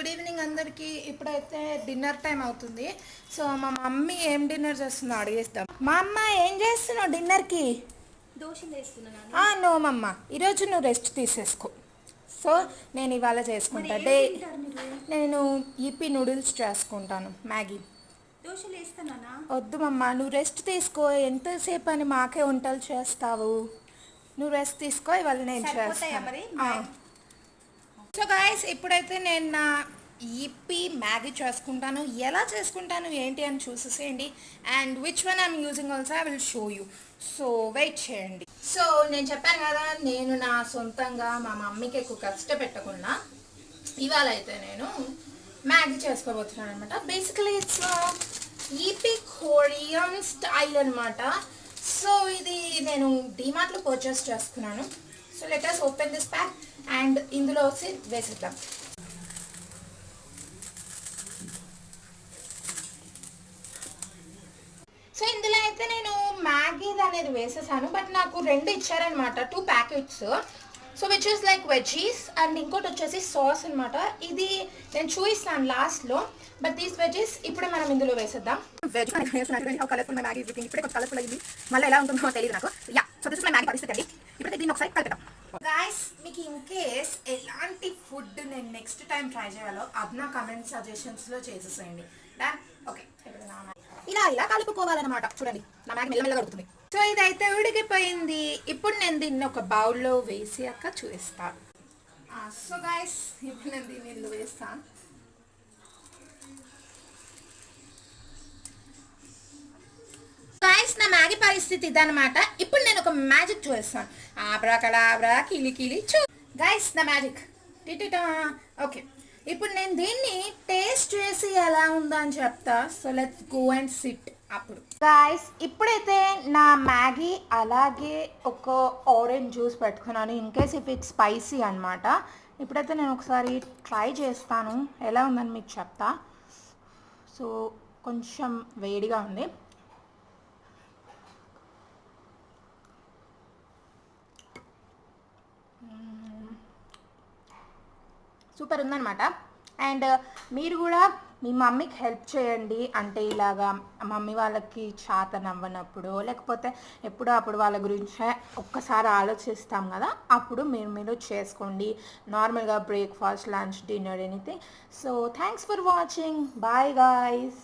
Good evening అందరికీ. ఇప్పుడైతే dinner time అవుతుంది. సో మా మమ్మీ ఏం డిన్నర్ చేస్తుందో అడిగేస్తాం. మా అమ్మ ఏం చేస్తున్నావు డిన్నర్కి? దోశలు వేస్తున్నాను. నో మమ్మ, ఈరోజు నువ్వు రెస్ట్ తీసేసుకో. సో నేను ఇవాళ చేసుకుంటా నేను ఈపీ నూడిల్స్ చేసుకుంటాను, మ్యాగీ. దోశలు వేస్తున్నానా? వద్దు మమ్మ, నువ్వు రెస్ట్ తీసుకో. ఎంతసేపు అని మాకే వంటలు చేస్తావు? నువ్వు రెస్ట్ తీసుకో, ఇవాళ నేను చేస్తాను. సో గాయస్, ఇప్పుడైతే నేను నా ఈపీ మ్యాగీ చేసుకుంటాను. ఎలా చేసుకుంటాను ఏంటి అని చూసేసేయండి. And which one I'm using also I will show you. So wait చేయండి. సో నేను చెప్పాను కదా, నేను నా సొంతంగా మా మమ్మీకి ఎక్కువ కష్టపెట్టకుండా ఇవాళ అయితే నేను మ్యాగీ చేసుకోబోతున్నాను అనమాట. Basically it's EP Korean style అనమాట. సో ఇది నేను డిమార్ట్లో పర్చేస్ చేసుకున్నాను. So let us open this pack and ఇందులో వచ్చి వేసేద్దాం. సో ఇందులో అయితే నేను మ్యాగీ అనేది వేసేసాను, బట్ నాకు రెండు ఇచ్చారనమాట, 2 packets. So which is like veggies and ఇంకోటి వచ్చేసి సాస్ అనమాట. ఇది నేను చూపిస్తాను లాస్ట్లో. బట్ దీస్ వెజీస్ ఇప్పుడు మనం ఇందులో వేసేద్దాం. Veg colourful Maggi everything. ఇప్పుడే కొంచెం కలర్ఫుల్ అయింది, మళ్ళీ ఎలా ఉంటుందో తెలియదు నాకు. Yeah, so this is my Maggi పరిస్థితి అండి. ఇప్పుడైతే దీన్ని ఒకసారి కలిపేద్దాం. గాయస్, మీకు ఇన్ కేస్ ఎలాంటి ఫుడ్ నేను నెక్స్ట్ టైం ట్రై చేయాలో అది నా కమెంట్ సజెషన్స్లో చేసేసేయండి. ఓకే, ఇలా ఇలా కలుపుకోవాలన్నమాట. చూడండి, నా మ్యాగీ మెల్లమెల్లగా ఉడుకుతుంది. సో ఇదైతే ఉడికిపోయింది. ఇప్పుడు నేను దీన్ని ఒక బౌల్లో వేసి అక్క చూపిస్తాను. సో గాయస్, ఇప్పుడు నేను దీన్ని ఇందులో వేస్తాను. గాయస్, నా మ్యాగీ పరిస్థితి ఇదనమాట. ఇప్పుడు నేను ఒక మ్యాజిక్ చూపిస్తాను. ఆబ్రాకడాబ్రా కిలి కిలి చూ. గాయస్, నా మ్యాజిక్ టిటిటా. ఓకే, ఇప్పుడు నేను దీన్ని టేస్ట్ చేసి ఎలా ఉందో అని చెప్తా. So let's go and SIT. అప్పుడు గాయస్, ఇప్పుడైతే నా మ్యాగీ అలాగే ఒక ఆరెంజ్ జ్యూస్ పెట్టుకున్నాను in case if it spicy అనమాట. ఇప్పుడైతే నేను ఒకసారి ట్రై చేస్తాను, ఎలా ఉందని మీకు చెప్తా. సో కొంచెం వేడిగా ఉంది. సూపర్ ఉందన్నమాట. అండ్ మీరు కూడా మీ మమ్మీకి హెల్ప్ చేయండి. అంటే ఇలాగా మమ్మీ వాళ్ళకి చేతనవ్వనప్పుడు, లేకపోతే ఎప్పుడో అప్పుడు వాళ్ళ గురించే ఒక్కసారి ఆలోచిస్తాం కదా, అప్పుడు మీరు చేసుకోండి. నార్మల్గా breakfast, lunch, dinner, anything. So thanks for watching. Bye guys.